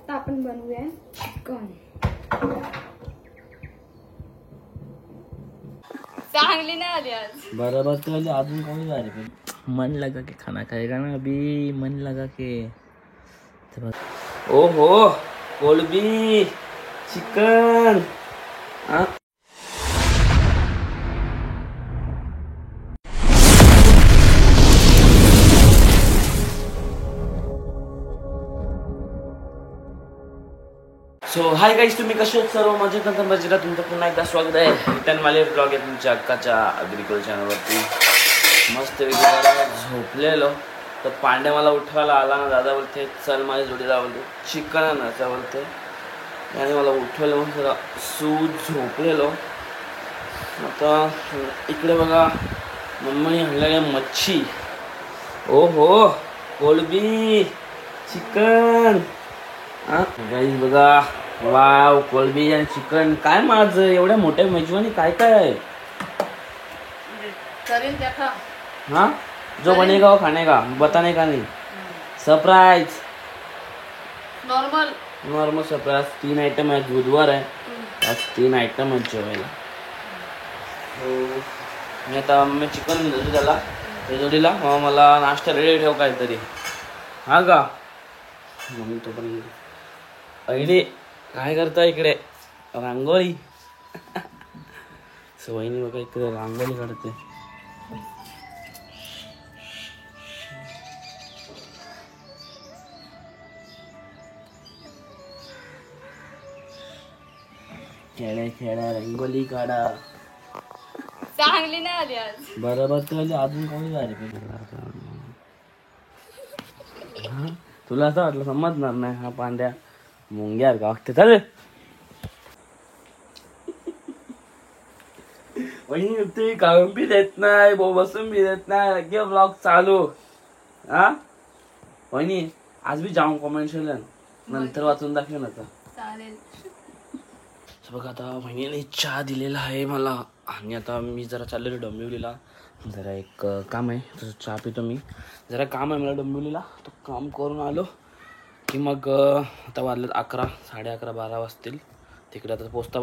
आता आपण बनवूया चिकन. चांगली नाही आली आज. बराबर तो आली अजून कोणी जा रे. मन लगा के खाना खाएगा ना अभी, मन लगा के. ओहो कोलबी चिकन. सो हाय गाईज, तुम्ही कसे आहेत सर्व मजेत नंतर मजेला तुमचं पुन्हा एकदा स्वागत आहे रिटर्न वाले ब्लॉग आहे तुमच्या अक्काच्या अग्रिकल्चर चॅनलवरती. मस्त वेगळं झोपलेलो तर पांड्या मला उठवायला आला ना. दादा बोलते चल माझ्या जोडीला, बोलते चिकन आणायचं बोलते. आणि मला उठवलं मग जरा झोपलेलो. आता इकडे बघा मम्मीने आणलेल्या मच्छी. ओ हो कोलबी चिकन. गाईज बघा, वाव कोलबी आणि चिकन. काय माझं एवढ्या मोठ्या मेजवानी काय काय आहे. हाँ जो बनेगा वो खाने का, बताने का नहीं. Surprise normal surprise. 3 आइटम आहे. बुधवार आहे आज 3 आइटम आहेत जेवायला. मी आता मी चिकन दिलं त्याला ते जोडीला. मला नाश्ता रेडी ठेव काहीतरी. हा का मम्मी तो पण अहिली काय करता इकडे रांगोळी. सवयनी बघा इकडे रांगोळी काढते. खेळ्या खेळ्या रंगोली काढा. चांगली नाही आली आज. बरोबर तो आली अजून कोणी जा रे. तुला असं वाटलं समजणार नाही. हा पांड्या मुंग्यार का वागते. चालेल वहिनी ती काढून बी देत नाही, बसून बी देत नाही. लगे ब्लॉग चालू. हा वहिनी आज बी जाऊन कॉमेंट नंतर वाचून दाखव ना. चालेल बघा आता वहिनीने चहा दिलेला आहे मला. आणि आता मी जरा चाललेलो डोंबिवलीला. जरा एक काम आहे तसं चहा पितो मी. जरा काम आहे मला डोंबिवलीला. तो काम करून आलो की मग आता वाजलेत 11, 11:30, 12 वाजतील. तिकडे आता पोचता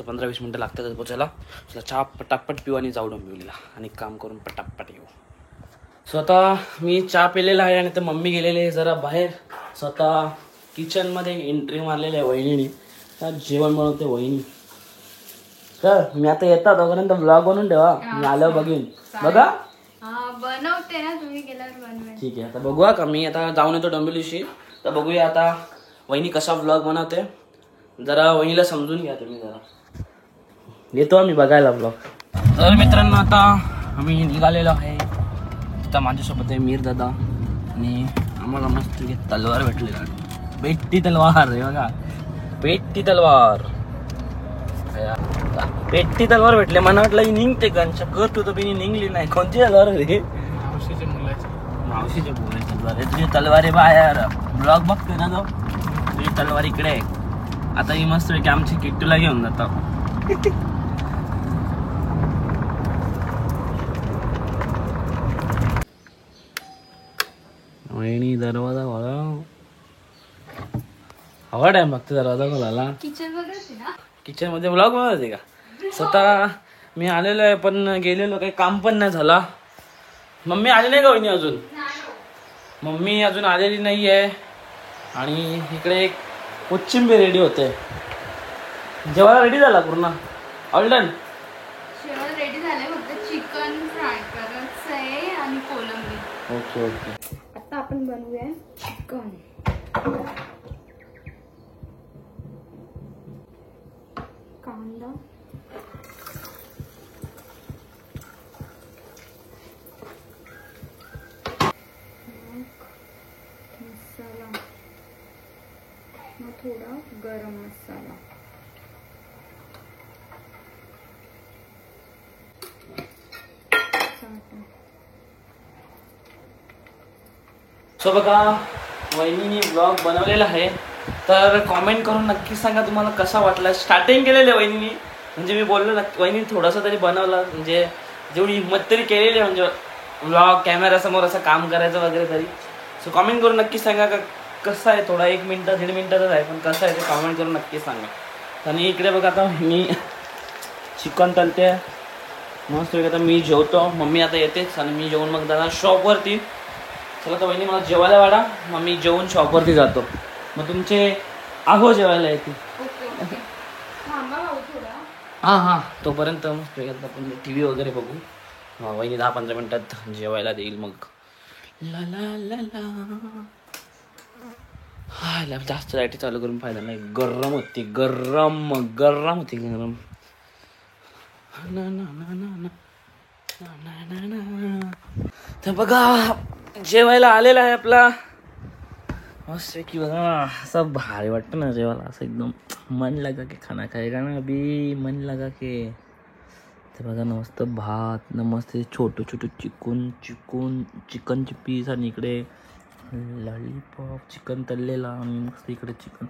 15-20 मिनटं लागतात पोचायला. चहा पटापट पिऊ आणि जाऊ डोंबिवलीला आणि काम करून पटापट येऊ. स्वतः मी चहा पिलेला आहे आणि तर मम्मी गेलेले आहे जरा बाहेर. स्वतः किचनमध्ये एंट्री मारलेली आहे वहिनीने. जेवण बनवते वहिनी. तर मी आता येतात तोपर्यंत ब्लॉग बनवून ठेवा. मी आल्यावर बघेन. बघा बनवते ना तुम्ही गेल्यावर बनवेन. ठीक आहे आता बघूया का. मी आता जाऊन येतो डोंबिवलीशी. तर बघूया आता वहिनी कसा ब्लॉग बनवते. जरा वहिनीला समजून घ्या तुम्ही. जरा येतो आम्ही बघायला ब्लॉग. तर मित्रांनो आता आम्ही निघालेलो आहे. आता माझ्यासोबत आहे मीर दादा आणि आम्हाला मस्त तलवार भेटली. पेट्टी तलवार रे बघा. पेट्टी तलवार भेटले. मला वाटलं निघते गनच्या करतो तर बिनी निघली नाही. कोणती तलवार रे. मावशीच्या मुलाची तलवार आहे. तुझी तलवार आहे बाहेर. ब्लॉग बघते ना तो. तुझी तलवार इकडे आहे. आता ही मस्त की आमची किट्टूला घेऊन जातो. वहिनी दरवाजा खोला. हवा टाइम बघते दरवाजा खोलाला. किचन मध्ये ब्लॉग बनवते का. स्वतः मी आलेलो आहे पण गेलेलो काही काम पण नाही झाला. मम्मी आली नाही का वहिनी अजून. मम्मी अजून आलेली नाही आहे. आणि इकडे एक कोचिंबीर रेडी होते. जेवायला रेडी झाला पूर्ण. All done. जेवण रेडी झालंय. फक्त चिकन फ्राय करायचं आहे आणि कोलंबी. Okay okay. आता आपण बनवूया चिकन. कांदा मसाला मग थोडा गरम मसाला. सो बघा वहिनीने ब्लॉग बनवलेला आहे. तर कॉमेंट करून नक्की सांगा तुम्हाला कसा वाटला. स्टार्टिंग केलेलं आहे वहिनीने. म्हणजे मी बोललो ना वहिनी थोडासा तरी बनवला. म्हणजे जेवढी हिंमत तरी केलेली आहे म्हणजे ब्लॉग कॅमेरासमोर असं काम करायचं वगैरे तरी. सो कॉमेंट करून नक्की सांगा का कसा आहे, थोडा 1 मिनिट 1.5 मिनिटाचाच आहे, पण कसा आहे ते कमेंट करून नक्की सांगा. आणि इकडे बघा आता मी चिकन तलते मस्त. आता मी जेवतो, मम्मी आता येतेच आणि मी जेवून मग दादा शॉपवरती. चला तर वहिनी मला जेवायला वाढा, मग मी जेवून शॉपवरती जातो. मग तुमचे आहो जेवायला येते. हां तोपर्यंत मस्त आपण टी व्ही वगैरे बघू. वहिनी 10-15 मिनिटात जेवायला देईल. मग ला ला ला ला हा जास्त लाईटी चालू करून फायदा नाही. गरम होती गरम होती गरम. तर बघा जेवायला आलेला आहे आपला मस्त की. बघा असं भारी वाटतं ना जेवायला, असं एकदम मन लगा के खाना खाएगा ना अभी, मन लगा के. तर बघा ना मस्त भात ना, मस्त छोटं चिकनचे पीस, आणि इकडे लॉलीपॉप चिकन तळलेला, आणि मस्त इकडे चिकन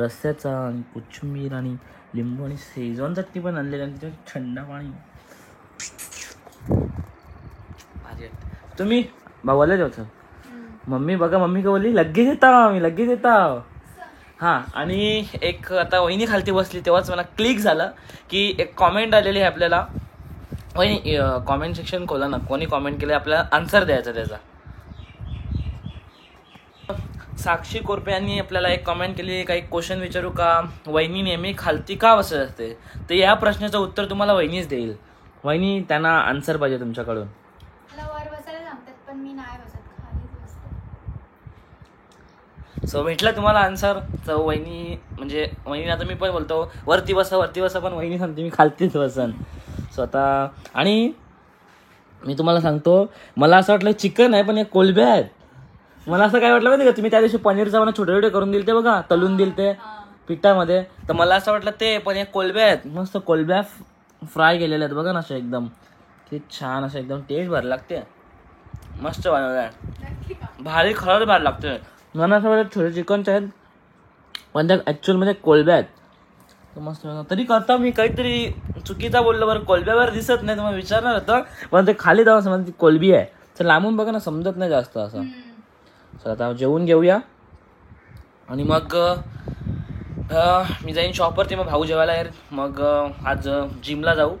रस्स्याचा, आणि कोथिंबीर आणि लिंबू आणि शेजवान चटणी पण आणलेली, आणि त्याच्यात थंड पाणी. तुम्ही भावाला जेवतो. मम्मी बघा, मम्मी का बोलली लगेच येता. हां, आणि एक आता वहिनी खालती बसली तेव्हाच मला क्लिक झालं की एक कॉमेंट आलेली आहे आपल्याला. वहिनी कॉमेंट सेक्शन खोला ना, कोणी कॉमेंट केलं आपल्याला आन्सर द्यायचा त्याचा. साक्षी कोरपे यांनी आपल्याला एक कॉमेंट केली, काही क्वेश्चन विचारू का, वहिनी नेहमी खालती का बसत असते. तर या प्रश्नाचं उत्तर तुम्हाला वहिनीच देईल. वहिनी त्यांना आन्सर पाहिजे तुमच्याकडून. सो भेटला तुम्हाला आन्सर. तर वहिनी म्हणजे वहिनी, आता मी पण बोलतो वरती बसा, पण वहिनी सांगते मी खालतीच बसन. सो आता, आणि मी तुम्हाला सांगतो, मला असं वाटलं चिकन आहे पण हे कोलब्या आहेत. मला असं काय वाटलं माहिती का, तुम्ही त्या दिवशी पनीरचा मला छोटे छोटे करून दिलते बघा, तलून दिलते पिठामध्ये, तर मला असं वाटलं ते, पण हे कोलब्या आहेत. मस्त कोलब्या फ्राय केलेल्या आहेत बघा ना, अशा एकदम किती छान, असं एकदम टेस्ट भारी लागते. मस्त बनवलं आहे, भारी, खरंच भारी लागते. मला असं वाटतं छोटे चिकनचे आहेत पण त्या ॲक्च्युअलमध्ये कोलब्या आहेत. तर मस्त. तरी करता मी काहीतरी चुकीचा बोललो बरं, कोलब्यावर दिसत नाही, तुम्हाला विचारणार होतं, पण ते खाली जाऊन समजा ती कोलबी आहे. तर लांबून बघा ना, समजत नाही जास्त असं. चला आता जेवून घेऊया, आणि मग मी जाईन शॉपवरती. मग भाऊ जेवायला येईल. मग आज जिमला जाऊ.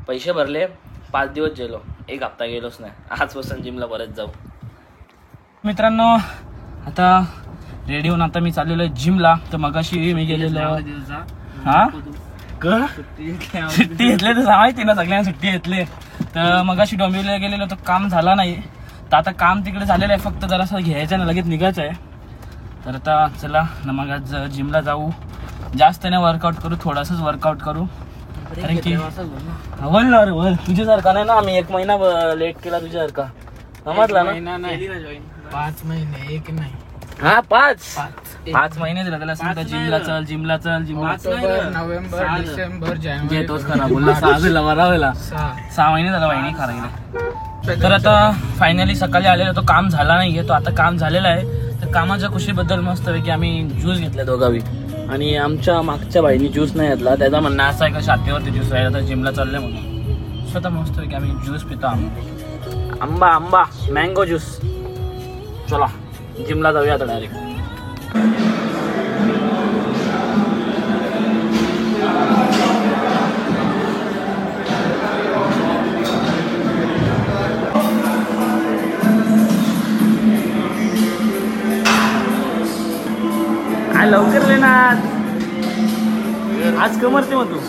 पैसे भरले, 5 दिवस गेलो, 1 हप्ता गेलोच नाही. आजपासून जिमला परत जाऊ. मित्रांनो आता रेडी होऊन आता मी चाललेलो आहे जिमला. तर मगाशी मी गेलेलो. हां सुट्टी घेतली तर माहिती ना, सगळ्यांना सुट्टी घेतली. तर मगाशी डोंबिवलीला गेलेलो, तर काम झाला नाही. तर आता काम तिकडे झालेलं आहे, फक्त जरासं घ्यायचं ना, लगेच निघायचं आहे. तर आता चला ना, मग आज जिमला जाऊ. जास्त नाही वर्कआउट करू, थोडासाच वर्कआउट करू. कारण की बोल तुझ्यासारखा नाही ना, आम्ही 1 महिना लेट केला तुझ्यासारखा, समजला ना. 5 महिने, 1 नाही. हा 5 महिने दिला त्याला. सांगता जिमला चल. नोव्हेंबर, डिसेंबर, जानेवारी, तोच खरा बोलला. 6 महिने झाला वहिनी खरा गेले. तर आता फायनली सकाळी आलेलो, तो काम झाला नाहीये, तो आता काम झालेला आहे. तर कामाच्या खुशीबद्दल मस्त पैकी आम्ही ज्यूस घेतला दोघावी, आणि आमच्या मागच्या बाईनी ज्यूस नाही घेतला. त्याचा म्हणणं असं आहे का छातीवरती ज्यूस राहिला तर जिमला चालले म्हणून. स्वतः मस्त पैकी आम्ही ज्यूस पितो. आंबा मँगो ज्यूस. चला जिमला जाऊया आता डायरेक्ट. लवकर लेणार आज कमरते मग तू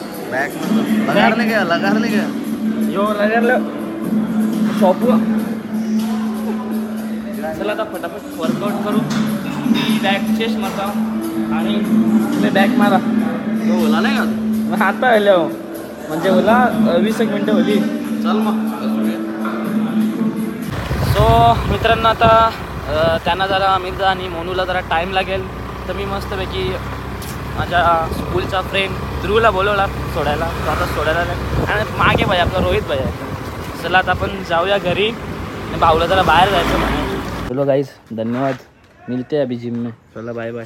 लगारले का यो लगारलं शॉप. चला आता फटाफट वर्कआउट करू. बॅक चेस्ट मारा आणि बॅक मारा. ओला नाही का आता आल्या म्हणजे ओला 20 मिनटं होली. चल मग. सो मित्रांनो आता त्यांना जरा अमितदा आणि मोनूला जरा टाईम लागेल. तर मी मस्तपैकी माझ्या स्कूलचा फ्रेंड ध्रुवला बोलवला सोडायला. तो आता सोडायला नाही, आणि मागे भाई आपला रोहित भाई आहे. चला आता आपण जाऊया घरी. भाऊला जरा बाहेर जायचं म्हणे. चलो गाईज, धन्यवाद. मिलते अभी जिम में. चला बाय बाय.